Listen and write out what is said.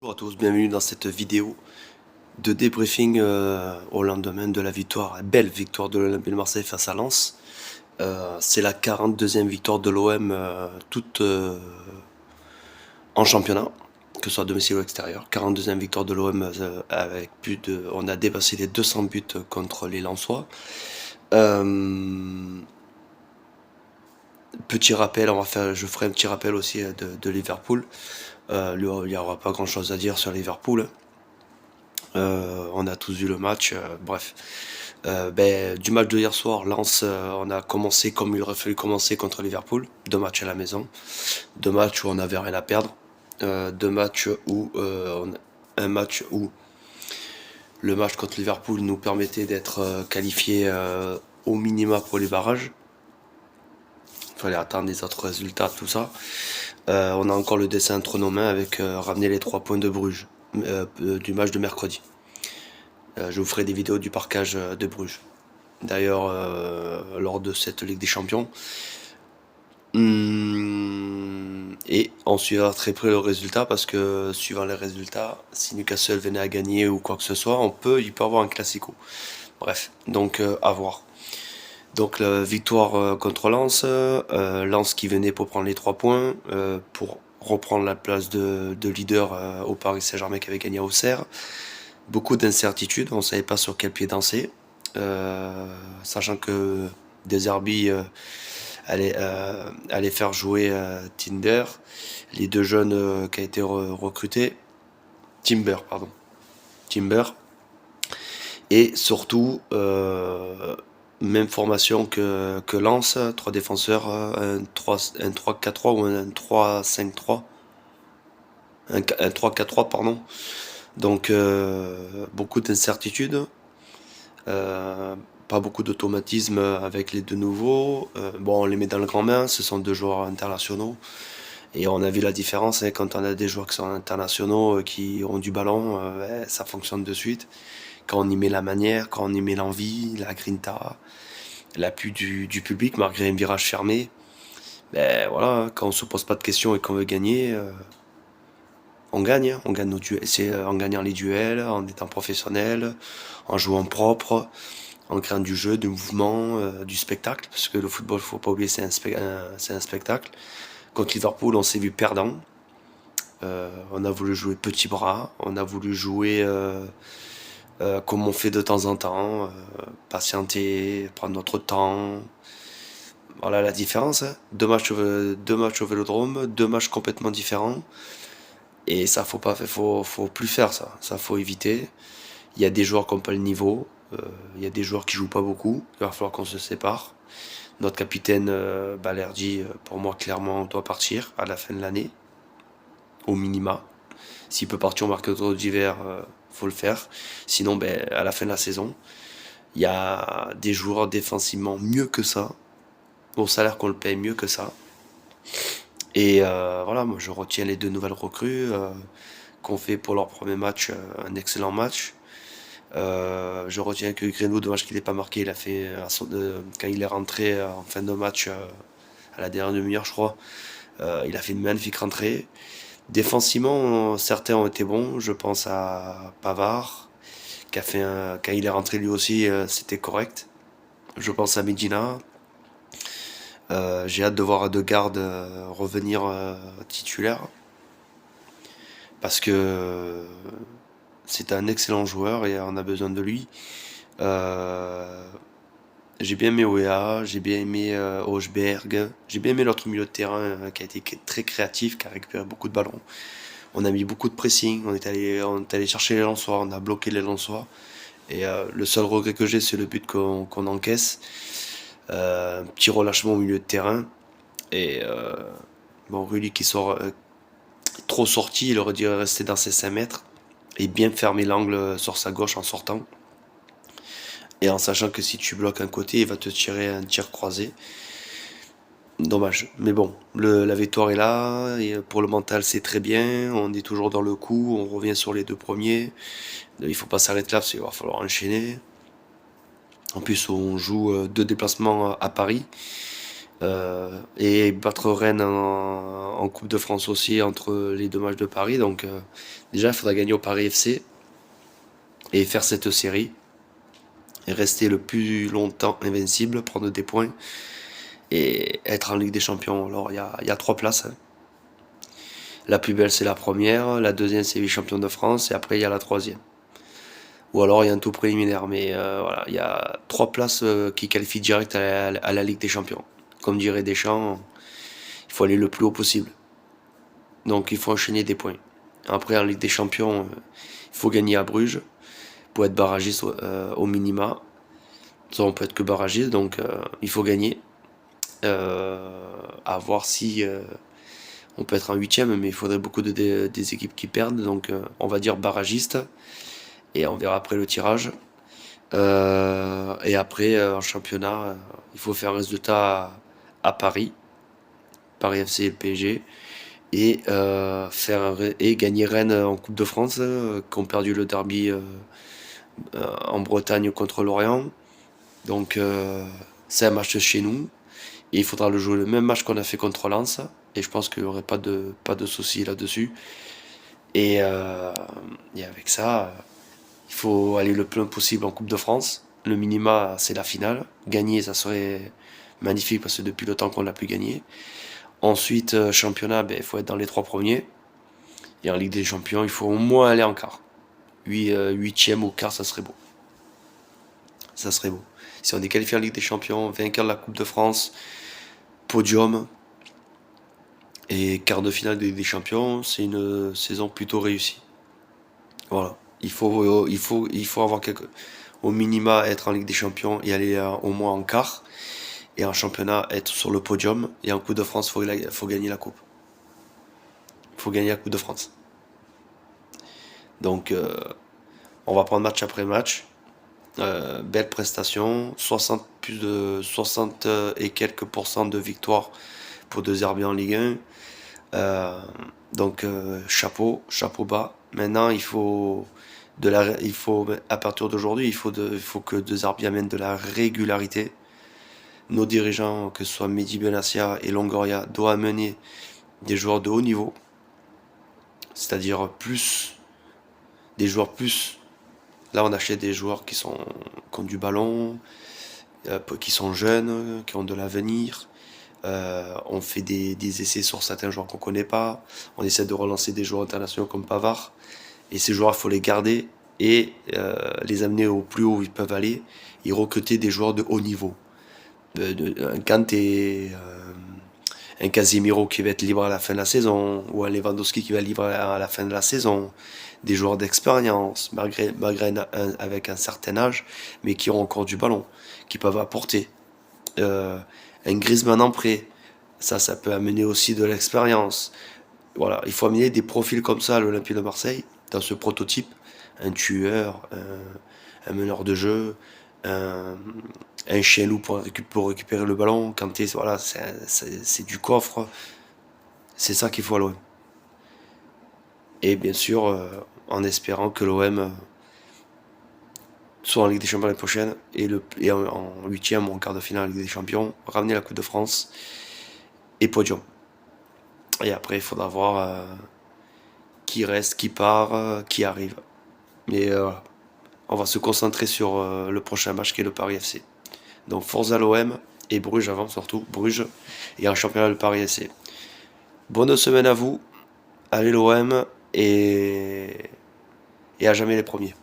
Bonjour à tous, bienvenue dans cette vidéo de débriefing au lendemain de la victoire, belle victoire de l'Olympique de Marseille face à Lens. C'est la 42e victoire de l'OM, toute en championnat, que ce soit domicile ou extérieur. 42e victoire de l'OM avec plus de... On a dépassé les 200 buts contre les Lensois. Petit rappel, je ferai un petit rappel aussi de Liverpool. Il n'y aura pas grand chose à dire sur Liverpool. On a tous vu le match, bref. Du match de hier soir, Lens, on a commencé comme il aurait fallu commencer contre Liverpool. Deux matchs à la maison, deux matchs où on n'avait rien à perdre, deux matchs où un match où le match contre Liverpool nous permettait d'être qualifiés au minima pour les barrages. Il fallait attendre les autres résultats, tout ça. On a encore le dessin entre nos mains avec ramener les 3 points de Bruges du match de mercredi. Je vous ferai des vidéos du parquage de Bruges. D'ailleurs, lors de cette Ligue des Champions. Et on suivra très près le résultat parce que suivant les résultats, si Newcastle venait à gagner ou quoi que ce soit, il peut avoir un classico. Bref, donc à voir. Donc la victoire contre Lens, Lens qui venait pour prendre les 3 points, pour reprendre la place de leader au Paris Saint-Germain qui avait gagné à Auxerre. Beaucoup d'incertitudes, on ne savait pas sur quel pied danser, sachant que Deserbi allait faire jouer Tinder, les deux jeunes qui a été recrutés, Timber, pardon, Timber, et surtout même formation que Lens, trois défenseurs, un 3-4-3 ou un 3-5-3, un 3-4-3 pardon. Donc beaucoup d'incertitudes, pas beaucoup d'automatisme avec les deux nouveaux. Bon, on les met dans le grand bain, ce sont deux joueurs internationaux. Et on a vu la différence, hein, quand on a des joueurs qui sont internationaux, qui ont du ballon, ça fonctionne de suite. Quand on y met la manière, quand on y met l'envie, la grinta, l'appui du public malgré un virage fermé, ben voilà, quand on se pose pas de questions et qu'on veut gagner, on gagne, hein. On gagne nos duels, c'est en gagnant les duels, en étant professionnel, en jouant propre, en créant du jeu, du mouvement, du spectacle, parce que le football, faut pas oublier, c'est un spectacle. Contre Liverpool, on s'est vu perdant. On a voulu jouer petit bras, on a voulu jouer comme on fait de temps en temps, patienter, prendre notre temps. Voilà la différence, hein. Deux matchs au Vélodrome, deux matchs complètement différents. Et ça, faut plus faire ça. Ça, faut éviter. Il y a des joueurs qui n'ont pas le niveau. Il y a des joueurs qui jouent pas beaucoup. Il va falloir qu'on se sépare. Notre capitaine Balerdi, pour moi, clairement, doit partir à la fin de l'année, au minima. S'il peut partir au mercato d'hiver, faut le faire. Sinon, à la fin de la saison, il y a des joueurs défensivement mieux que ça, au salaire qu'on le paye mieux que ça. Et voilà, moi je retiens les deux nouvelles recrues qu'on fait pour leur premier match, un excellent match. Je retiens que Greenwood, dommage qu'il n'ait pas marqué, il a fait quand il est rentré en fin de match à la dernière demi-heure, je crois. Il a fait une magnifique rentrée. Défensivement, certains ont été bons. Je pense à Pavard, quand il est rentré lui aussi, c'était correct. Je pense à Medina. J'ai hâte de voir Ødegaard revenir titulaire parce que c'est un excellent joueur et on a besoin de lui. Euh, j'ai bien aimé Oea, j'ai bien aimé Hochberg, j'ai bien aimé l'autre milieu de terrain qui a été très créatif, qui a récupéré beaucoup de ballons. On a mis beaucoup de pressing, on est allé chercher les Lensois, on a bloqué les Lensois. Et le seul regret que j'ai, c'est le but qu'on encaisse. Un petit relâchement au milieu de terrain. Et bon, Rulli qui sort trop sorti, il aurait dû rester dans ses 5 mètres et bien fermer l'angle sur sa gauche en sortant. Et en sachant que si tu bloques un côté, il va te tirer un tir croisé. Dommage. Mais bon, la victoire est là. Et pour le mental, c'est très bien. On est toujours dans le coup. On revient sur les deux premiers. Il faut pas s'arrêter là parce qu'il va falloir enchaîner. En plus, on joue deux déplacements à Paris. Et battre Rennes en Coupe de France aussi entre les deux matchs de Paris. Donc déjà, il faudra gagner au Paris FC et faire cette série et rester le plus longtemps invincible, prendre des points et être en Ligue des Champions. Alors il y a trois places, hein. La plus belle c'est la première, la deuxième c'est vice-champion de France et après il y a la troisième. Ou alors il y a un tout préliminaire, mais voilà, il y a trois places qui qualifient direct à la Ligue des Champions. Comme dirait Deschamps, il faut aller le plus haut possible. Donc il faut enchaîner des points. Après en Ligue des Champions, il faut gagner à Bruges pour être barragiste au minima. Ça on peut être que barragiste, donc il faut gagner. À voir si on peut être en huitième, mais il faudrait beaucoup des équipes qui perdent, donc on va dire barragiste, et on verra après le tirage. Et après, en championnat, il faut faire un résultat à Paris, Paris FC et le PSG, et, et gagner Rennes en Coupe de France, qui ont perdu le derby en Bretagne contre Lorient. Donc c'est un match chez nous, et il faudra le jouer le même match qu'on a fait contre Lens, et je pense qu'il n'y aurait pas de souci là-dessus. Et, et avec ça, il faut aller le plus loin possible en Coupe de France. Le minima, c'est la finale. Gagner, ça serait magnifique parce que depuis le temps qu'on l'a pu gagner. Ensuite, championnat, ben, il faut être dans les trois premiers. Et en Ligue des Champions, il faut au moins aller en quart. Huitième ou quart, ça serait beau. Ça serait beau. Si on est qualifié en Ligue des Champions, vainqueur de la Coupe de France, podium et quart de finale de Ligue des Champions, c'est une saison plutôt réussie. Voilà. Il faut avoir au minima être en Ligue des Champions et aller au moins en quart. Et en championnat, être sur le podium. Et en Coupe de France, faut gagner la Coupe. Il faut gagner la Coupe de France. Donc, on va prendre match après match. Belle prestation. 60, plus de 60 et quelques pourcents de victoire pour deux Herbiers en Ligue 1. Donc, chapeau bas. Maintenant, à partir d'aujourd'hui, il faut que deux Herbiers amènent de la régularité. Nos dirigeants, que ce soit Mehdi Benassia et Longoria, doivent amener des joueurs de haut niveau, c'est-à-dire des joueurs plus. Là, on achète des joueurs qui ont du ballon, qui sont jeunes, qui ont de l'avenir. On fait des essais sur certains joueurs qu'on connaît pas. On essaie de relancer des joueurs internationaux comme Pavard. Et ces joueurs, il faut les garder et les amener au plus haut où ils peuvent aller et recruter des joueurs de haut niveau. Un Kanté, un Casemiro qui va être libre à la fin de la saison, ou un Lewandowski qui va être libre à la fin de la saison, des joueurs d'expérience, avec un certain âge, mais qui ont encore du ballon, qui peuvent apporter. Un Griezmann en prêt, ça peut amener aussi de l'expérience. Voilà, il faut amener des profils comme ça à l'Olympique de Marseille, dans ce prototype, un tueur, un meneur de jeu, un, un chien loup pour récupérer le ballon. Kanté, voilà, c'est du coffre. C'est ça qu'il faut à l'OM. Et bien sûr, en espérant que l'OM soit en Ligue des Champions l'année prochaine et en huitième ou en quart de finale en Ligue des Champions, ramener la Coupe de France et podium. Et après, il faudra voir qui reste, qui part, qui arrive. Mais voilà, on va se concentrer sur le prochain match qui est le Paris FC. Donc Forza l'OM et Bruges avant surtout, Bruges et un championnat de Paris FC. Bonne semaine à vous, allez l'OM et à jamais les premiers.